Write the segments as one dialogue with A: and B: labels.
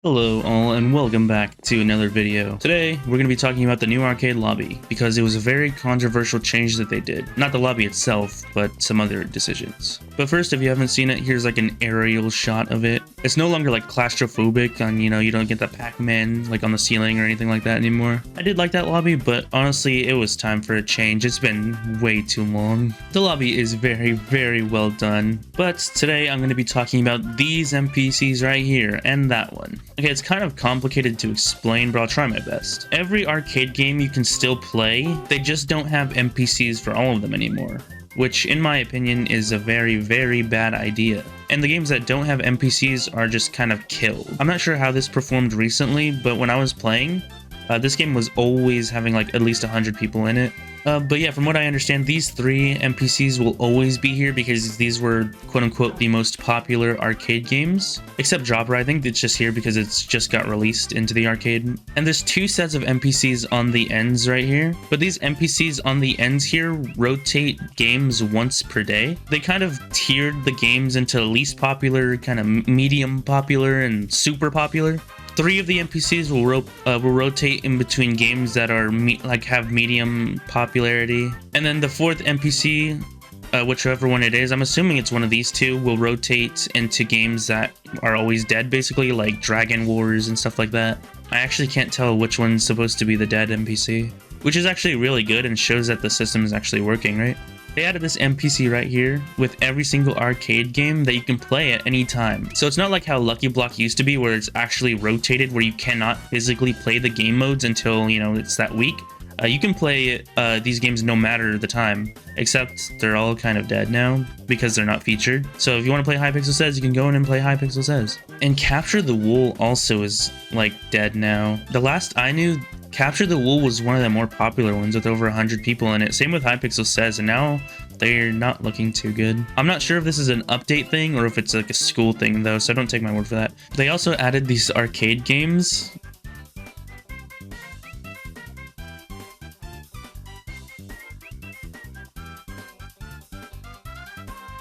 A: Hello all and welcome back to another video. Today we're going to be talking about the new arcade lobby because it was a very controversial change that they did. Not the lobby itself, but some other decisions. But first, if you haven't seen it, here's like an aerial shot of it. It's no longer like claustrophobic and you don't get the Pac-Man like on the ceiling or anything like that anymore. I did like that lobby, but honestly it was time for a change. It's been way too long. The lobby is very well done, but today I'm going to be talking about these NPCs right here and that one. Okay, it's kind of complicated to explain, but I'll try my best. Every arcade game you can still play, they just don't have NPCs for all of them anymore, which in my opinion is a very bad idea. And the games that don't have NPCs are just kind of killed. I'm not sure how this performed recently, but when I was playing, this game was always having like at least 100 people in it. But yeah, from what I understand, these three NPCs will always be here because these were quote-unquote the most popular arcade games. Except Dropper, I think it's just here because it's just got released into the arcade. And there's two sets of NPCs on the ends right here. But these NPCs on the ends here rotate games once per day. They kind of tiered the games into least popular, kind of medium popular, and super popular. Three of the NPCs will rotate in between games that are have medium popularity, and then the fourth NPC, whichever one it is, I'm assuming it's one of these two, will rotate into games that are always dead, basically like Dragon Wars and stuff like that. I actually can't tell which one's supposed to be the dead NPC, which is actually really good and shows that the system is actually working, right? They added this NPC right here with every single arcade game that you can play at any time. So it's not like how Lucky Block used to be where it's actually rotated where you cannot physically play the game modes until, it's that week. You can play these games no matter the time, except they're all kind of dead now because they're not featured. So if you want to play Hypixel Says, you can go in and play Hypixel Says. And Capture the Wool also is like dead now. The last I knew, Capture the Wool was one of the more popular ones with over 100 people in it. Same with Hypixel Says, and now they're not looking too good. I'm not sure if this is an update thing or if it's like a school thing though, so don't take my word for that. They also added these arcade games.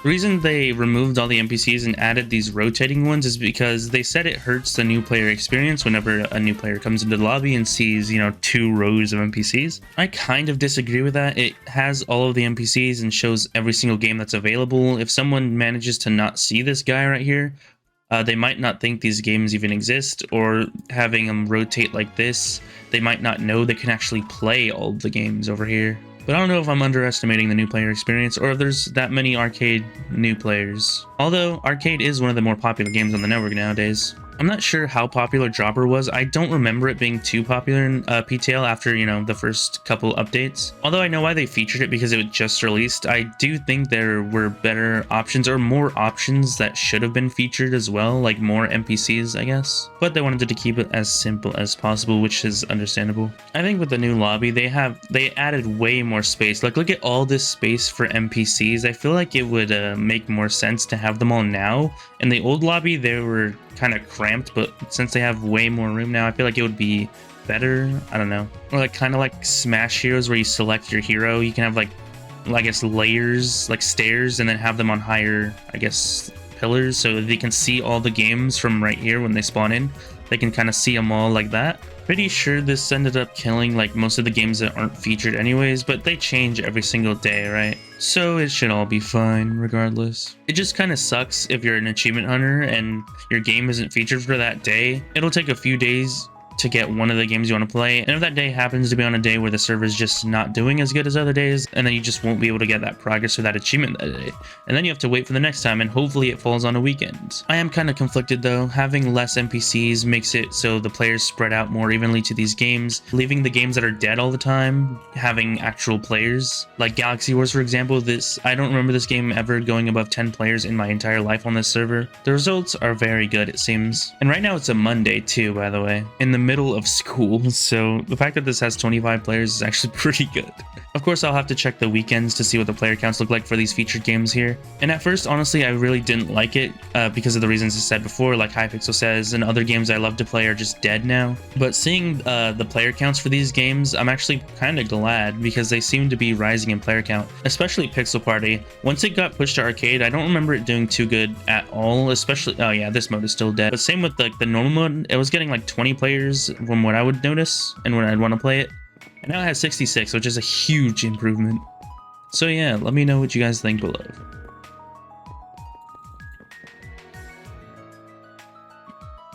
A: The reason they removed all the NPCs and added these rotating ones is because they said it hurts the new player experience whenever a new player comes into the lobby and sees, two rows of NPCs. I kind of disagree with that. It has all of the NPCs and shows every single game that's available. If someone manages to not see this guy right here, they might not think these games even exist, or having them rotate like this, they might not know they can actually play all of the games over here. But I don't know if I'm underestimating the new player experience or if there's that many arcade new players. Although arcade is one of the more popular games on the network nowadays. I'm not sure how popular Dropper was. I don't remember it being too popular in PTL after, the first couple updates. Although I know why they featured it because it was just released, I do think there were better options or more options that should have been featured as well, like more NPCs, I guess. But they wanted to keep it as simple as possible, which is understandable. I think with the new lobby, they added way more space. Like, look at all this space for NPCs. I feel like it would make more sense to have them all now. In the old lobby, they were kind of cramped, but since they have way more room now, I feel like it would be better. I don't know. Or like kind of like Smash Heroes where you select your hero. You can have like, I guess, layers, like stairs, and then have them on higher, I guess, pillars so they can see all the games from right here when they spawn in. They can kind of see them all like that. Pretty sure this ended up killing like most of the games that aren't featured anyways, but they change every single day, right? So it should all be fine regardless. It just kind of sucks if you're an achievement hunter and your game isn't featured for that day. It'll take a few days to get one of the games you want to play, and if that day happens to be on a day where the server's just not doing as good as other days, and then you just won't be able to get that progress or that achievement that day, and then you have to wait for the next time, and hopefully it falls on a weekend. I am kind of conflicted though. Having less NPCs makes it so the players spread out more evenly to these games, leaving the games that are dead all the time having actual players. Like Galaxy Wars, for example, I don't remember this game ever going above 10 players in my entire life on this server. The results are very good, it seems. And right now it's a Monday too, by the way, in the middle of school, so the fact that this has 25 players is actually pretty good. Of course, I'll have to check the weekends to see what the player counts look like for these featured games here. And at first, honestly, I really didn't like it because of the reasons I said before, like Hypixel says, and other games I love to play are just dead now. But seeing the player counts for these games, I'm actually kind of glad because they seem to be rising in player count, especially Pixel Party. Once it got pushed to arcade, I don't remember it doing too good at all, especially, oh yeah, this mode is still dead. But same with like the normal mode, it was getting like 20 players from what I would notice and when I'd want to play it. And now it has 66, which is a huge improvement. So yeah, let me know what you guys think below.